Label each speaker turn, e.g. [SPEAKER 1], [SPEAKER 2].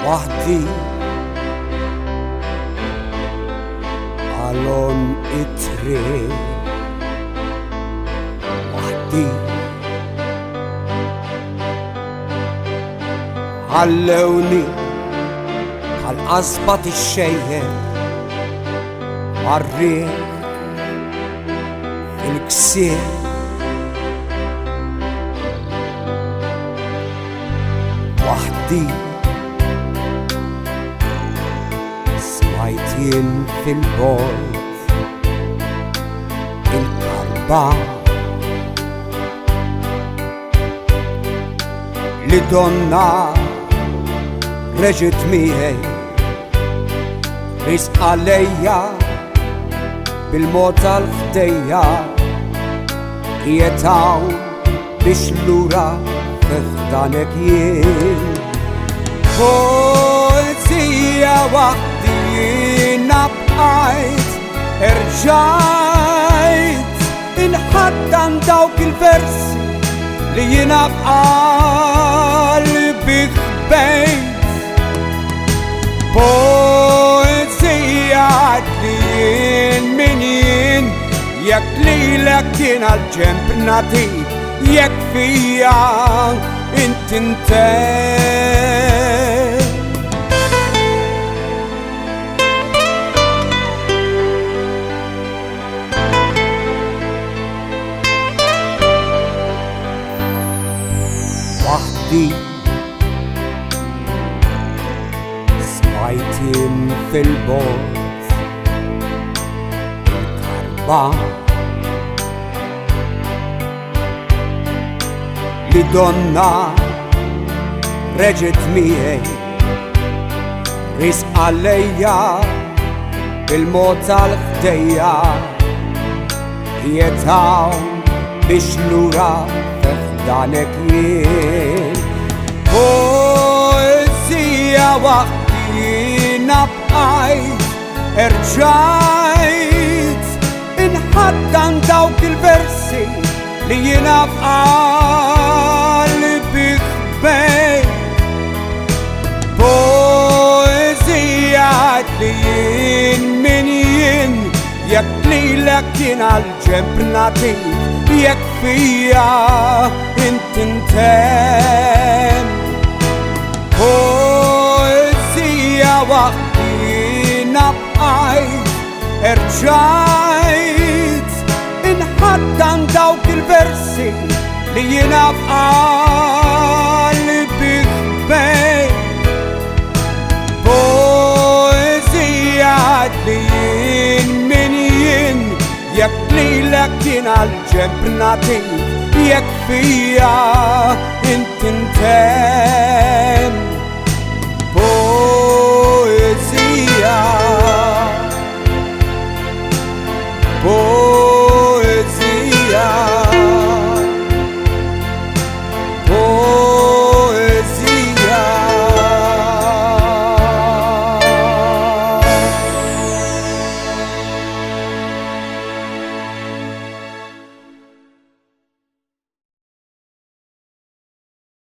[SPEAKER 1] وحدي alon itre وحدي علوني عالقصبة الشيء عالريح الكسير وحدي سمعتين في البيت الأربعة لدونا رجت ميهي رزق عليا بالموت الخدية يتاو بشلورة فخدانك فوزية وحدي نبقيت رجعت انحدن دوك الفرس لينبقى قلبي خبيت فوزية عدلين منين يكلي لكن الجنب نادي يكفيها انت وحدي سمعتين في البيت الأربعة لدونا رجت ميهي رزق عليا بالموت الخدية يتاو بشلورة فخدانك فوزية وحدي نبقيت رجعت انحدن دوك الفرسي لينبقى قلبي خبيت فوزية عدلين منين يكلي لكن عالجنب نادي يكفيها انت فوزية وحدي نبقيت رجعت انحدن دوك الفرسي لينبقى قلبي خبيت فوزية عدلين منين يكلي لكن عالجنب نادي يكفيها انت فوزية